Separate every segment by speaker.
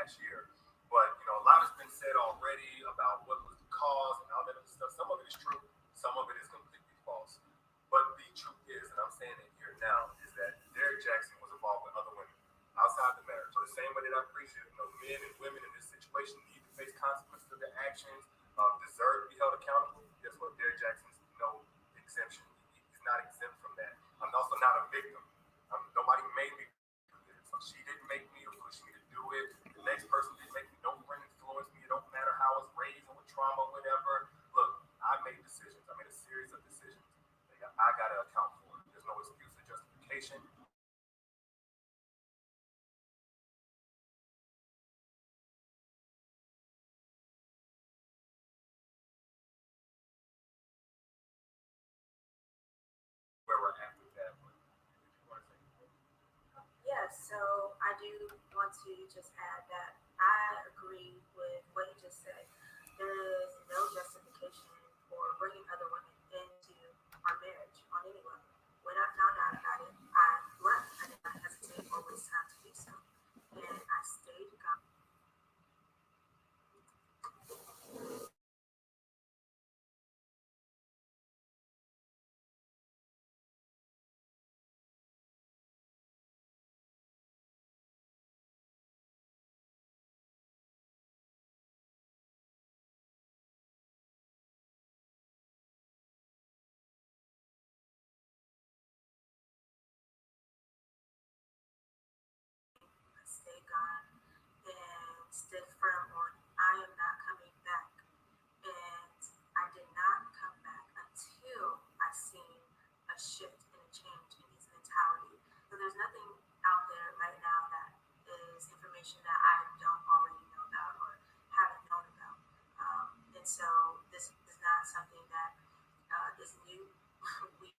Speaker 1: last year. But, you know, a lot has been said already about what was the cause and all that other stuff. Some of it is true. Some of it is completely false. But the truth is, and I'm saying it here now, is that Derrick Jaxn was involved with other women outside the marriage. So the same way that I preach it, you know, men and women in this situation need to face consequences of their actions, deserve to be held accountable. Guess what? Derrick Jaxn's no exemption. He's not exempt from that. I'm also not a victim. Nobody made me do this. So she didn't make me or push me to do it. The next person didn't make me. No friend influenced me. It don't matter how I was raised or with trauma or whatever. Look, I made decisions. I made a series of decisions. I got to account for it. There's no excuse or justification. Where we're at with that.
Speaker 2: Yes, so I do want to just add that I agree with what you just said. There is no justification for bringing other women into our marriage on any level. When I found out about it, I left. I did not hesitate or waste time to do so. And I stayed calm. I stayed gone and stood firm on I am not coming back. And I did not come back until I seen a shift and a change in his mentality. So there's nothing out there right now that is information that I don't already know about or haven't known about. And so this is not something that is new. We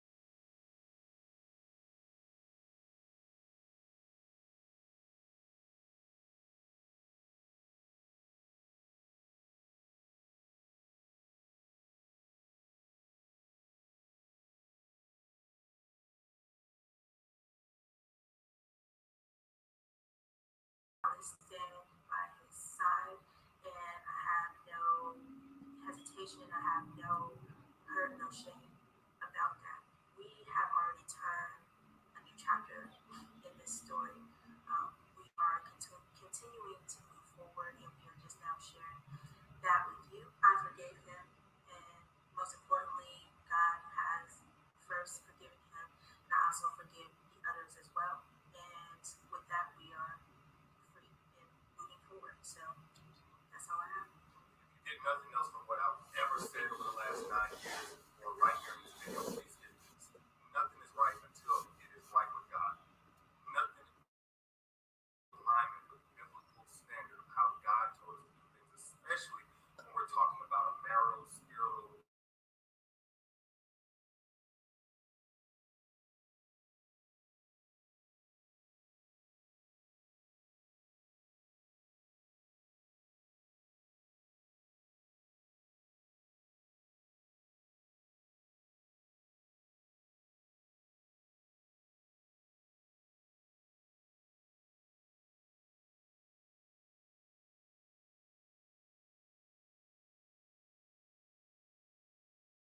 Speaker 2: stand by his side, and I have no hesitation. I have no hurt, no shame about that. We have already turned a new chapter in this story. We are continuing to move forward, and we are just now sharing that with you. I forgave him, and most importantly, God has first forgiven him, and I also forgive the others as well. And with that, we are free and moving forward. So that's all I have.
Speaker 1: Get nothing else from what I've ever said over the last 9 years or right here in this video. Please get this. Nothing is right until it is right with God. Nothing is in alignment with the biblical standard of how God told us to do things, especially when we're talking about a marital, spiritual.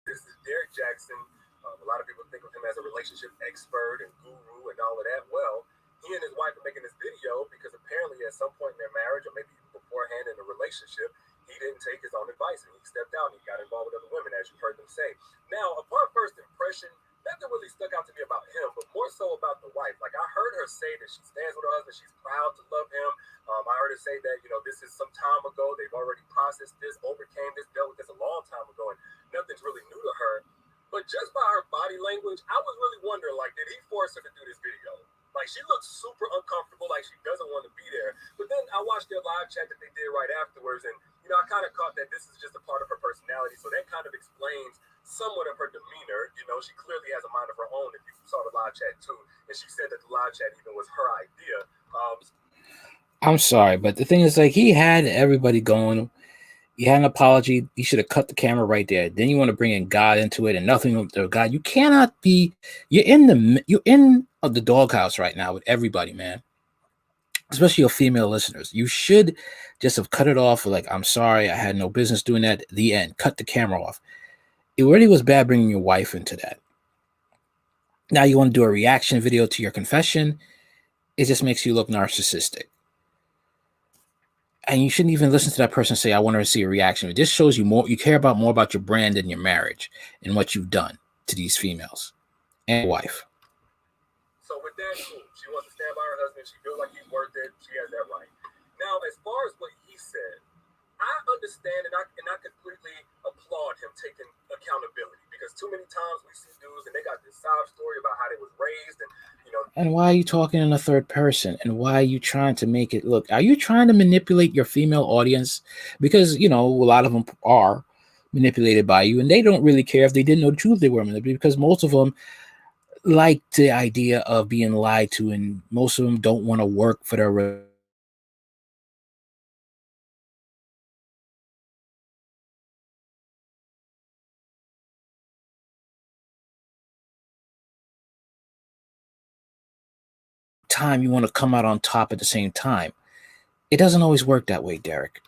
Speaker 1: This is Derrick Jaxn. A lot of people think of him as a relationship expert and guru and all of that. Well, he and his wife are making this video because apparently at some point in their marriage, or maybe even beforehand in the relationship, he didn't take his own advice and he stepped out and he got involved with other women, as you heard them say. Now, upon first impression, nothing really stuck out to me about him, but more so about the wife. Like, I heard her say that she stands with her husband, she's proud to love him. I heard her say that, you know, this is some time ago, they've already processed this, overcame this, dealt with this a long time ago, and nothing's really new to her. But just by her body language, I was really wondering, like, did he force her to do this video? Like, she looks super uncomfortable, like she doesn't want to be there. But then I watched their live chat that they did right afterwards, and, you know, I kind of caught that this is just a part of her personality. So that kind of explains somewhat of her demeanor. You know, she clearly has a mind of her own, if you saw the live chat too. And she said that the live chat even was her idea.
Speaker 3: I'm sorry, but the thing is, like, he had everybody going. He had an apology. You should have cut the camera right there. Then you want to bring in God into it and nothing with God. You cannot be. You're in the doghouse right now with everybody, man. especially your female listeners. You should just have cut it off. Like, I'm sorry, I had no business doing that. The end. Cut the camera off. It really was bad bringing your wife into that. Now you want to do a reaction video to your confession. It just makes you look narcissistic. And you shouldn't even listen to that person say, I want to see a reaction. It just shows you more. You care more about your brand than your marriage and what you've done to these females and wife.
Speaker 1: So with that, she wants to stand by her husband. She feels like he's worth it. She has that right. Now, as far as what he said, I understand and I completely applaud him taking accountability, because too many times we see dudes and they got this sob story about how they was raised, and
Speaker 3: And why are you talking in the third person? And why are you trying to make it look? Are you trying to manipulate your female audience? Because a lot of them are manipulated by you, and they don't really care if they didn't know the truth they were manipulated, because most of them like the idea of being lied to, and most of them don't want to work for their time. You want to come out on top at the same time. It doesn't always work that way, Derrick.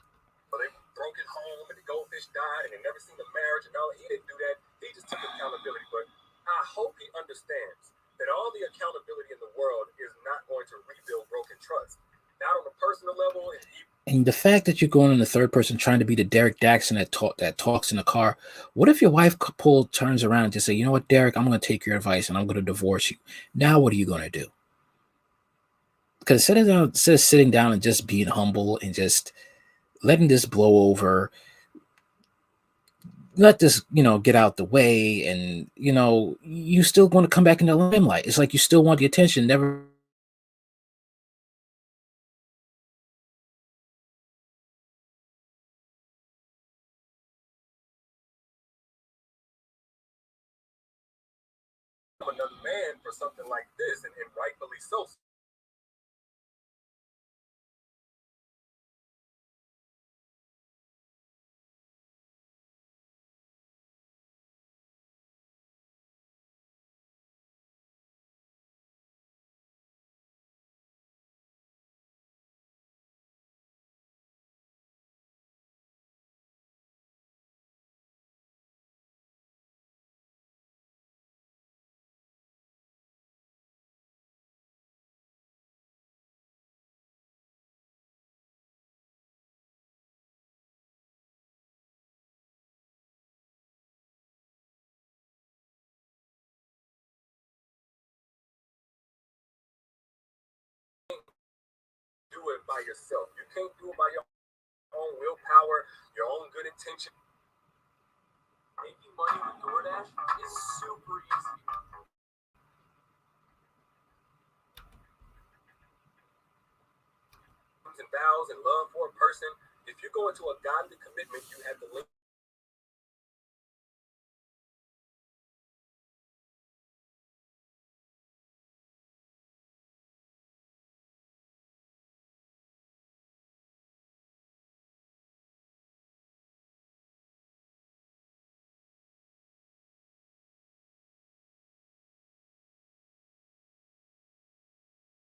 Speaker 1: Well, they broke at home and the goldfish died and they never seen the marriage and all. He didn't do that. He just took accountability. But I hope he understands that all the accountability in the world is not going to rebuild broken trust. Not on a personal level.
Speaker 3: And the fact that you're going in the third person trying to be the Derrick Jaxn that talks in the car. What if your wife turns around and just say, you know what, Derrick, I'm going to take your advice and I'm going to divorce you. Now what are you going to do? Because instead of sitting down and just being humble and just letting this blow over, let this, get out the way, and, you still want to come back in the limelight. It's like you still want the attention, never.
Speaker 1: Another man for something like this, and rightfully so. Do it by yourself. You can't do it by your own willpower, your own good intention. Making money with DoorDash is super easy. And vows and love for a person. If you go into a godly commitment, you have to link.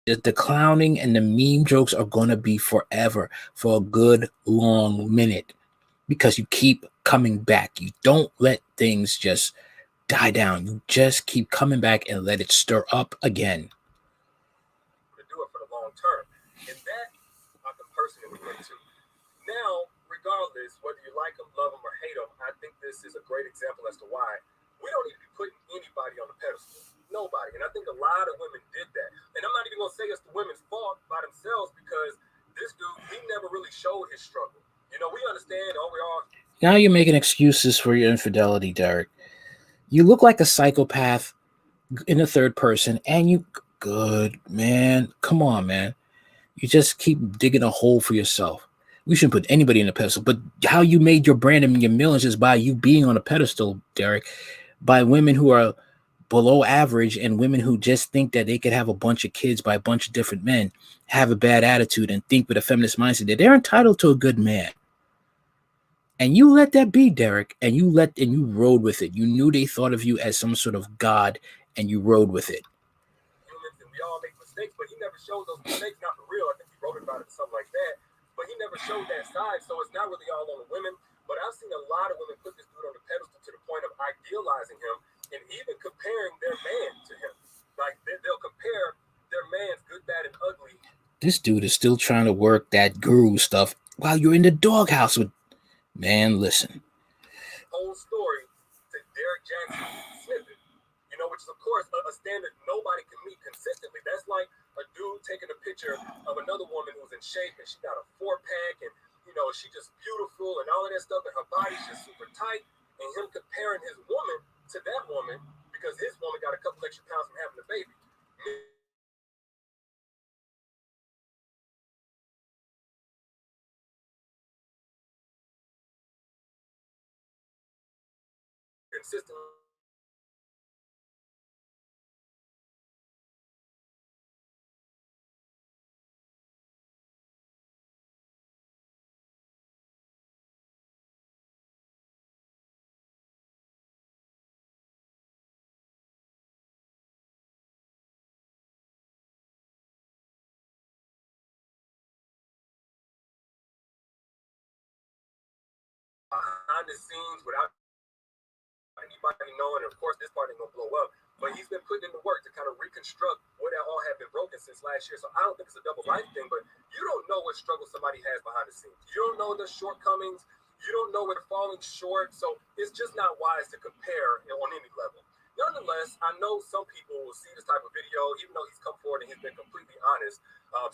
Speaker 3: The clowning and the meme jokes are going to be forever, for a good long minute, because you keep coming back. You don't let things just die down. You just keep coming back and let it stir up again.
Speaker 1: To do it for the long term. And that I can personally relate to. Now, regardless, whether you like them, love them, or hate them, I think this is a great example as to why we don't need to be putting anybody on the pedestal. Nobody. And I think a lot of women did that. And I'm not even going to say it's the women's fault by themselves, because this dude, he never really showed his struggle. We understand, we are.
Speaker 3: Now you're making excuses for your infidelity, Derrick. You look like a psychopath in the third person, and good, man. Come on, man. You just keep digging a hole for yourself. We shouldn't put anybody in a pedestal, but how you made your brand and your millions is by you being on a pedestal, Derrick, by women who are below average and women who just think that they could have a bunch of kids by a bunch of different men, have a bad attitude, and think with a feminist mindset that they're entitled to a good man. And you let that be, Derrick, and you rode with it. You knew they thought of you as some sort of god, and you rode with it.
Speaker 1: Humans, and we all make mistakes, but he never showed those mistakes, not for real. I think he wrote promoted about it, something like that. But he never showed that side, so it's not really all on the women. But I've seen a lot of women put this dude on the pedestal to the point of idealizing him and even comparing their man to him. Like they'll compare their man's good, bad, and ugly.
Speaker 3: This dude is still trying to work that guru stuff while you're in the doghouse with. Man, listen.
Speaker 1: Whole story to Derrick Jaxn snippet, which is of course a standard nobody can meet consistently. That's like a dude taking a picture of another woman who's in shape and she got a 4-pack and she just beautiful and all of that stuff and her body's just super tight, and him comparing his woman to that woman because his woman got a couple extra pounds from having a baby. Consistently. Behind the scenes without anybody knowing, and of course this part ain't gonna blow up, but he's been putting in the work to kind of reconstruct where that all had been broken since last year. So I don't think it's a double life thing, but you don't know what struggle somebody has behind the scenes. You don't know the shortcomings. You don't know where they're falling short. So it's just not wise to compare on any level. Nonetheless, I know some people will see this type of video, even though he's come forward and he's been completely honest.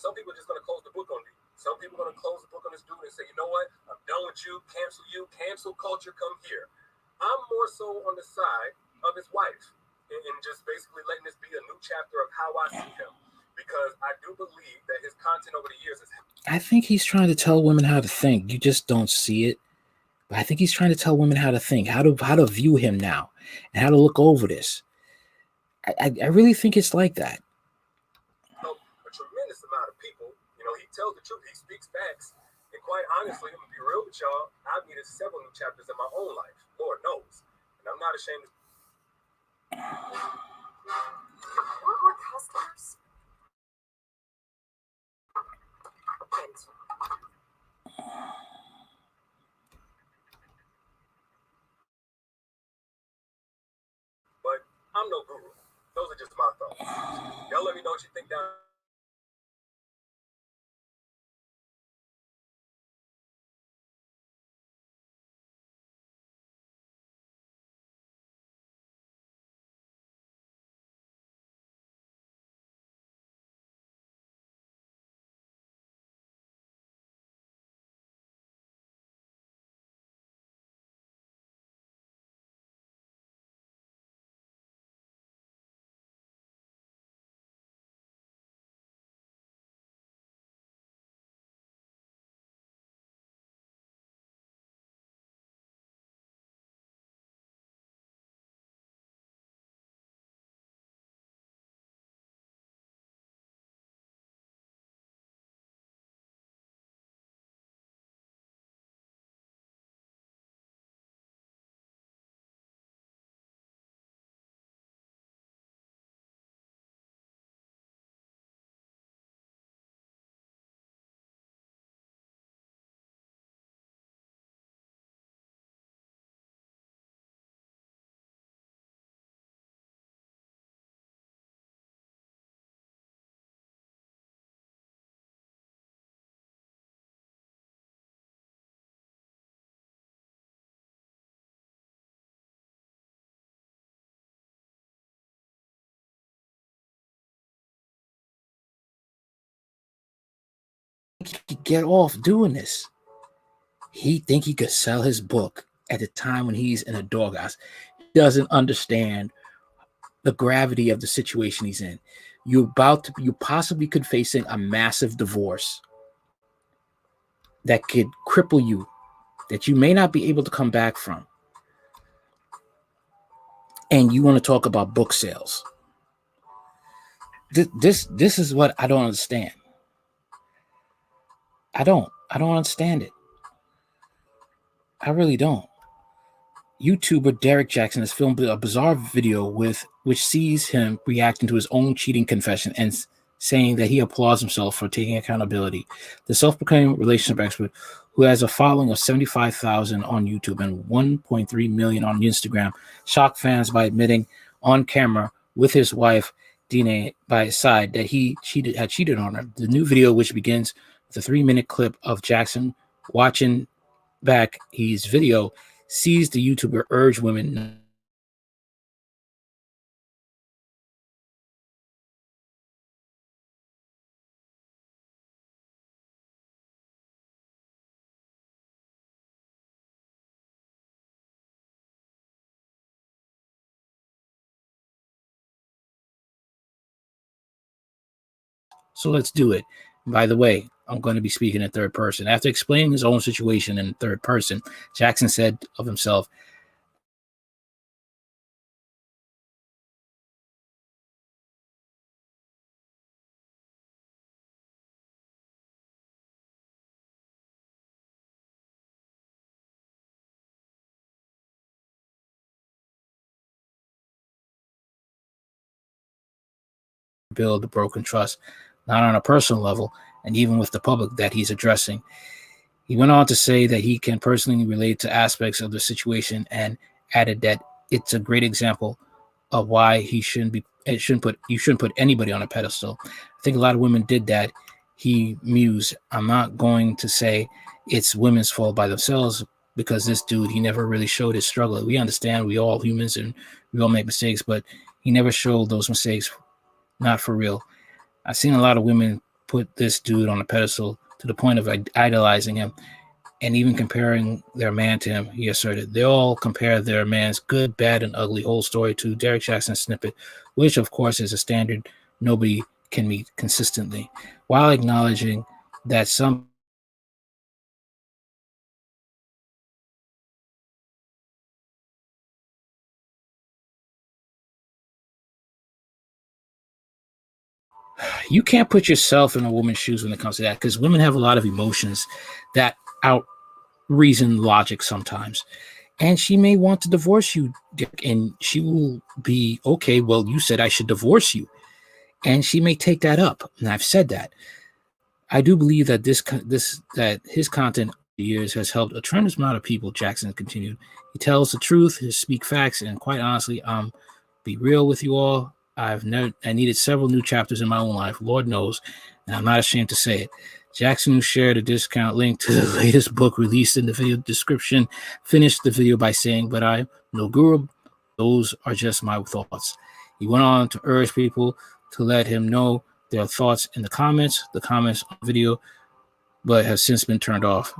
Speaker 1: Some people are just going to close the book on you. Some people are going to close the book on this dude and say, you know what? I'm done with you. Cancel culture, come here. I'm more so on the side of his wife and just basically letting this be a new chapter of how I see him, because I do believe that his content over the years is.
Speaker 3: I think he's trying to tell women how to think. You just don't see it. But I think he's trying to tell women how to think, how to view him now, and how to look over this. I really think it's like that.
Speaker 1: A tremendous amount of people. He tells the truth. He speaks facts. And quite honestly, I'm going to be real with y'all, I've needed several new chapters in my own life. Lord knows. And I'm not ashamed to.
Speaker 2: Want more customers?
Speaker 1: But I'm no guru. Those are just my thoughts. Y'all let me know what you think down.
Speaker 3: He could get off doing this. He think he could sell his book at the time when he's in a doghouse. He doesn't understand the gravity of the situation he's in. You possibly could facing a massive divorce that could cripple you, that you may not be able to come back from. And you want to talk about book sales. This is what I don't understand. I don't understand it. I really don't. YouTuber Derrick Jaxn has filmed a bizarre video which sees him reacting to his own cheating confession and saying that he applauds himself for taking accountability. The self-proclaimed relationship expert, who has a following of 75,000 on YouTube and 1.3 million on Instagram, shocked fans by admitting on camera with his wife Dina by his side that he had cheated on her. The new video, which begins with a 3-minute clip of Jaxn watching back his video, sees the YouTuber urge women So let's do it. By the way, I'm going to be speaking in third person. After explaining his own situation in third person, Jaxn said of himself, build the broken trust, not on a personal level, and even with the public that he's addressing. He went on to say that he can personally relate to aspects of the situation and added that it's a great example of why you shouldn't put anybody on a pedestal. I think a lot of women did that. He mused, I'm not going to say it's women's fault by themselves, because this dude, he never really showed his struggle. We understand we all humans and we all make mistakes, but he never showed those mistakes, not for real. I've seen a lot of women put this dude on a pedestal to the point of idolizing him and even comparing their man to him. He asserted they all compare their man's good, bad, and ugly whole story to Derrick Jaxn's snippet, which of course is a standard nobody can meet consistently, while acknowledging that some you can't put yourself in a woman's shoes when it comes to that, because women have a lot of emotions that out reason logic sometimes. And she may want to divorce you, Dick, and she will be okay. Well, you said I should divorce you, and she may take that up. And I've said that. I do believe that that his content over the years has helped a tremendous amount of people. Jaxn continued. He tells the truth, he speaks facts, and quite honestly, be real with you all. I needed several new chapters in my own life, Lord knows, and I'm not ashamed to say it. Jaxn, who shared a discount link to the latest book released in the video description, finished the video by saying, "But I'm no guru. Those are just my thoughts." He went on to urge people to let him know their thoughts in the comments on video, but have since been turned off.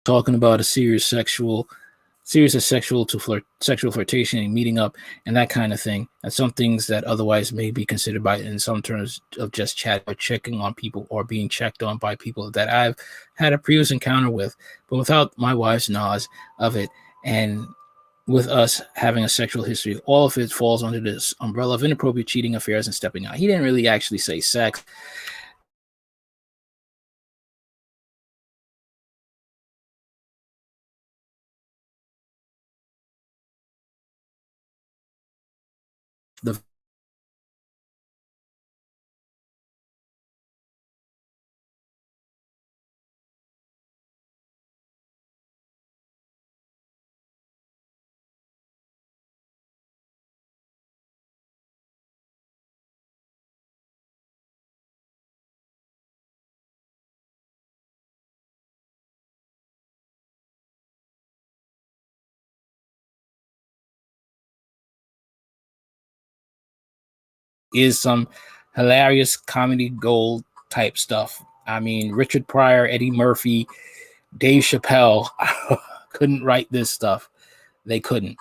Speaker 3: Talking about a series of sexual flirtation and meeting up and that kind of thing, and some things that otherwise may be considered by in some terms of just chat or checking on people or being checked on by people that I've had a previous encounter with, but without my wife's knowledge of it. And with us having a sexual history, all of it falls under this umbrella of inappropriate cheating, affairs, and stepping out. He didn't really actually say sex. The is some hilarious comedy gold type stuff. I mean, Richard Pryor, Eddie Murphy, Dave Chappelle couldn't write this stuff. They couldn't.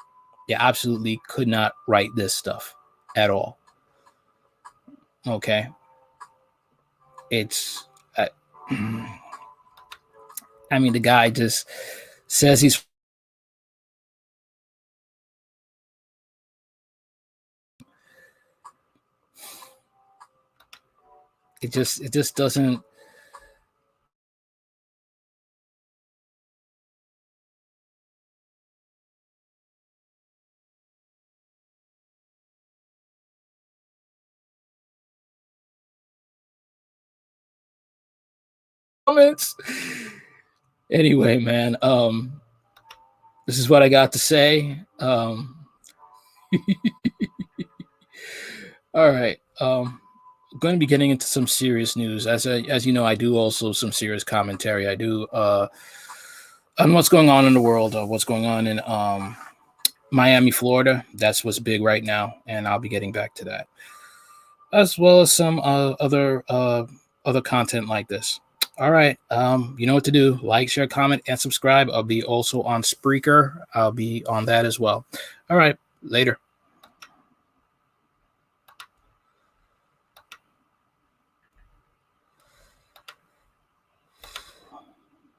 Speaker 3: They absolutely could not write this stuff at all. Okay. It's I mean, the guy just says he's it just doesn't. Comments. Anyway, man, this is what I got to say. All right. I'm going to be getting into some serious news. As you know, I do also some serious commentary. I do on what's going on in the world, what's going on in Miami, Florida. That's what's big right now, and I'll be getting back to that, as well as some other content like this. All right, you know what to do. Like, share, comment, and subscribe. I'll be also on Spreaker. I'll be on that as well. All right, later.